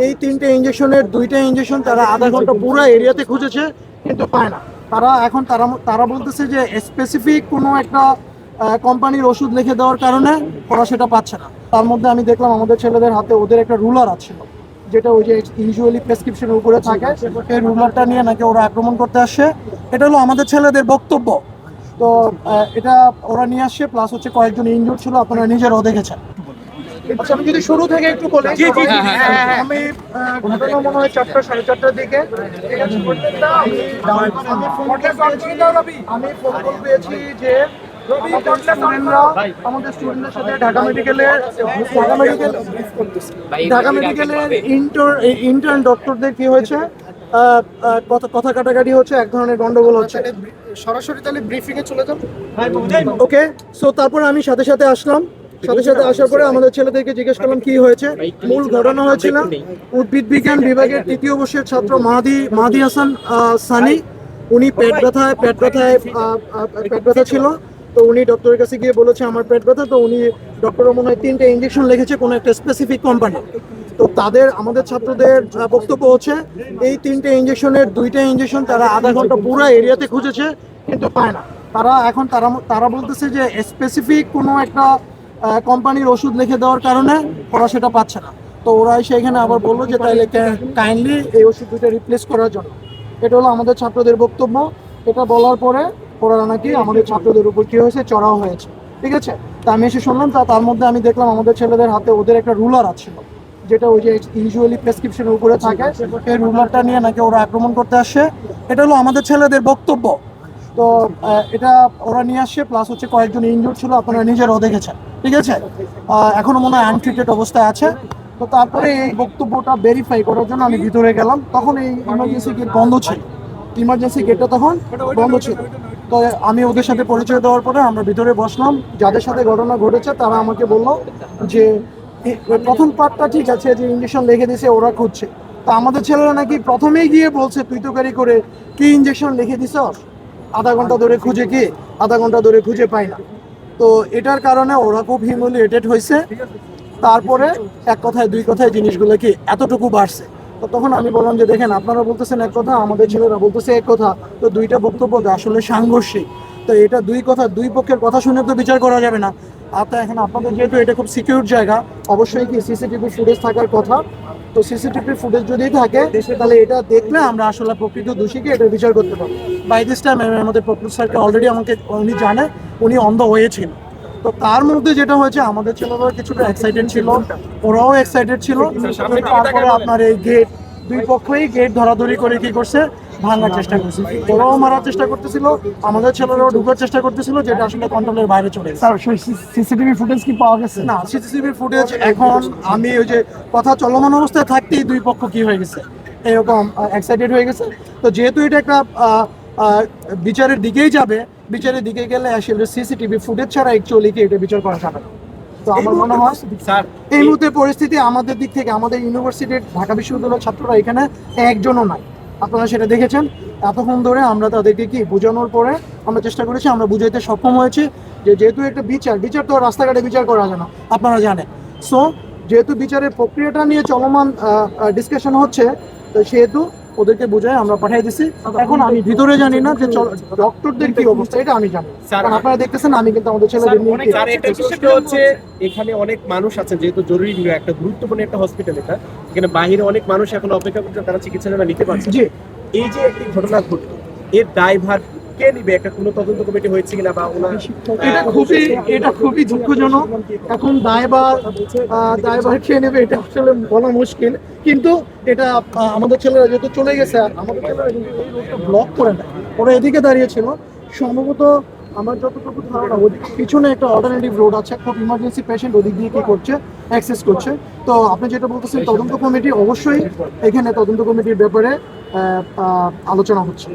এই তিনটে ইঞ্জেকশনের দুইটা ইঞ্জেকশন তারা আধা ঘন্টা পুরো এরিয়াতে খুঁজেছে, কিন্তু পায় না। তারা বলতেছে যে স্পেসিফিক কোনো একটা কোম্পানির ওষুধ লিখে দেওয়ার কারণে ওরা সেটা পাচ্ছে না। তার মধ্যে আমি দেখলাম আমাদের ছেলেদের হাতে ওদের একটা রুলার আছে, যেটা ওই যে ইউজুয়ালি প্রেসক্রিপশনের উপরে থাকে, এই রুলারটা নিয়ে নাকি ওরা আক্রমণ করতে আসছে। এটা হলো আমাদের ছেলেদের বক্তব্য। তো এটা ওরা নিয়ে আসছে, প্লাস হচ্ছে কয়েকজন ইনজুর্ড ছিল, আপনারা নিজেরাও দেখেছেন। আচ্ছা, আমি যদি শুরু থেকে একটু বলি, আমি ঘটনা মনে হয় 4টা সাড়ে 4টার দিকে আমি ফোন কল পেয়েছি যে আমাদের স্টুডেন্টদের সাথে ঢাকা মেডিকেলের ইন্টার্ন ডক্টরদের কি হয়েছে, কথা কাটাকাটি হচ্ছে, এক ধরনের গন্ডগোল হচ্ছে। সরাসরি তাহলে ব্রিফিং এ চলে যান। ওকে, সো তারপরে আমি সাথে সাথে আসার পরে আমাদের ছেলেদেরকে জিজ্ঞেস করলাম কি হয়েছে। মূল ঘটনা হয়েছিল উদ্ভিদ বিজ্ঞান বিভাগের 3য় বর্ষের ছাত্র মাহাদি হাসান সানি, উনি পেট ব্যথা ছিল। তো উনি ডক্টরের কাছে গিয়ে বলেছে আমার পেট ব্যথা। তো উনি ডক্টর মনে হয় 3টে ইঞ্জেকশন লিখেছে কোনো একটা স্পেসিফিক কোম্পানি। তো আমাদের ছাত্রদের বক্তব্য হচ্ছে এই 3টে ইঞ্জেকশনের 2টা ইঞ্জেকশন তারা আধা ঘন্টা পুরো এরিয়াতে খুঁজেছে, কিন্তু পায় না। তারা বলতেছে যে স্পেসিফিক কোনো একটা কোম্পানির ওষুধ লিখে দেওয়ার কারণে ওরা সেটা পাচ্ছে না। তো ওরা সেখানে আবার বললো যে তাইলে কাইন্ডলি এই ওষুধ দুটো রিপ্লেস করার জন্য। এটা হলো আমাদের ছাত্রদের বক্তব্য। এটা বলার পরে ওরা নাকি আমাদের ছাত্রদের উপর কি হয়েছে, চড়াও হয়েছে। ঠিক আছে, তা আমি এসে শুনলাম। তার মধ্যে আমি দেখলাম আমাদের ছেলেদের হাতে ওদের একটা রুলার আছে, যেটা ওই যে ইউজুয়ালি প্রেসক্রিপশনের উপরে থাকে, এই রুলারটা নিয়ে নাকি ওরা আক্রমণ করতে আসছে। এটা হলো আমাদের ছেলেদের বক্তব্য। তো এটা ওরা নিয়ে আসছে, প্লাস হচ্ছে কয়েকজন ইনজুর্ড ছিল, আপনারা নিজেরাও দেখেছেন। ঠিক আছে, এখনো মনে হয় আনট্রিটেড অবস্থায় আছে। তো তারপরে এই বক্তব্যটা ভেরিফাই করার জন্য আমি ভিতরে গেলাম। তখন এই ইমার্জেন্সি গেট বন্ধ ছিল, ইমার্জেন্সি গেটটা তখন বন্ধ ছিল। তো আমি ওদের সাথে পরিচয় দেওয়ার পরে আমরা ভিতরে বসলাম। যাদের সাথে ঘটনা ঘটেছে তারা আমাকে বললো যে প্রথম পার্টটা ঠিক আছে, যে ইঞ্জেকশন লিখে দিয়েছে ওরা খুঁজছে। তা আমাদের ছেলেরা নাকি প্রথমেই গিয়ে বলছে তুই তো গাড়ি করে কি ইঞ্জেকশন লিখে দিছ, আধা ঘন্টা ধরে খুঁজে পাই না। তো এটার কারণে ওরা খুব হিউমিলিয়েটেড হয়েছে। তারপরে এক কথায় দুই কথায় জিনিসগুলো কি এতটুকু বাড়ছে। তো তখন আমি বললাম যে দেখেন, আপনারা বলতেছেন এক কথা, আমাদের ছেলেরা বলতেছে এক কথা, তো দুইটা বক্তব্য আসলে সাংঘর্ষিক। তো এটা দুই পক্ষের কথা শুনে তো বিচার করা যাবে না। আপনার এখন আপনাদের যেহেতু এটা খুব সিকিউর জায়গা, অবশ্যই কি সিসিটিভি ফুটেজ থাকার কথা। তো সিসিটিভি ফুটেজ যদি থাকে তাহলে এটা দেখলে আমরা আসলে প্রকৃত দোষীকে এটা বিচার করতে পারবো। বাই দিস টাইম আমাদের প্রকৃত স্যারকে অলরেডি উনি জানে, উনি অন দ্য ওয়ে ছিল। তো তার মধ্যে যেটা হয়েছে, আমাদের ছেলেরা কিছুটা এক্সাইটেড ছিল, ওরাও এক্সাইটেড ছিল। তারপরে আপনার এই গেট, দুই পক্ষই গেট ধরাধরি করে কি করছে, ভাঙার চেষ্টা করছে। ওরাও মারার চেষ্টা করতেছিল, আমাদের ছেলেরাও ঢুকার চেষ্টা করতেছিল, যেটা আসলে কন্ট্রোলের বাইরে চলে গেছে। সিসিটিভি ফুটেজ কি পাওয়া গেছে? না, সিসিটিভি ফুটেজ এখন আমি ওই যে কথা চলমান অবস্থায় থাকতেই দুই পক্ষ কি হয়ে গেছে, এরকম এক্সাইটেড হয়ে গেছে। তো যেহেতু এটা একটা বিচারের দিকেই যাবে, বিচারের দিকে গেলে আসলে সিসিটিভি ফুটেজ ছাড়া অ্যাকচুয়ালি কি এটা বিচার করা যাবে না। তো আমার মনে হয় এই মুহূর্তে পরিস্থিতি আমাদের দিক থেকে, আমাদের ইউনিভার্সিটির ঢাকা বিশ্ববিদ্যালয়ের ছাত্ররা এখানে একজনও নাই, আপনারা সেটা দেখেছেন। এতক্ষণ ধরে আমরা তাদেরকে কি বোঝানোর পরে আমরা চেষ্টা করেছি, আমরা বুঝাইতে সক্ষম হয়েছি যে যেহেতু একটা বিচার তো রাস্তাঘাটে বিচার করা যায় না, আপনারা জানেন। সো যেহেতু বিচারের প্রক্রিয়াটা নিয়ে চলমান ডিসকাশন হচ্ছে, তো সেহেতু ওদেরকে বোঝায় আমরা পাঠিয়ে দিছি। এখন আমি ভিতরে জানি না যে ডক্টরদের কি অবস্থা, এটা আমি জানি। কারণ আপনারা দেখতেছেন আমি কিন্তু আমাদের ছেলেদের নিয়ে হচ্ছে এখানে অনেক মানুষ আছে, যেহেতু জরুরি একটা গুরুত্বপূর্ণ একটা হসপিটাল, এটা এখানে বাইরে অনেক মানুষ এখন অপেক্ষা করছে, তারা চিকিৎসা নিতে পারছে। জি, এই যে একটি ঘটনা ঘটলো, এর দায়ভার কে নিবে? একটা কোনো তদন্ত কমিটি হয়েছে কিনা, বা এটা খুবই দুঃখজনক। এখন দায়ভার খেয়ে নেবে এটা আসলে বলা মুশকিল। কিন্তু এটা আমাদের ছেলেরা যেহেতু চলে গেছে, আমাদের ছেলেরা কিন্তু এই রোডটা ব্লক করে নেয়, ওরা এদিকে দাঁড়িয়ে ছিল। সম্ভবত আমার যতটুকু ধারণা ওদিকে পিছনে একটা অল্টারনেটিভ রোড আছে, খুব ইমার্জেন্সি পেশেন্ট ওদিক দিয়ে কি করছে, অ্যাক্সেস করছে। তো আপনি যেটা বলতেছেন তদন্ত কমিটি, অবশ্যই এখানে তদন্ত কমিটির ব্যাপারে আলোচনা হচ্ছে।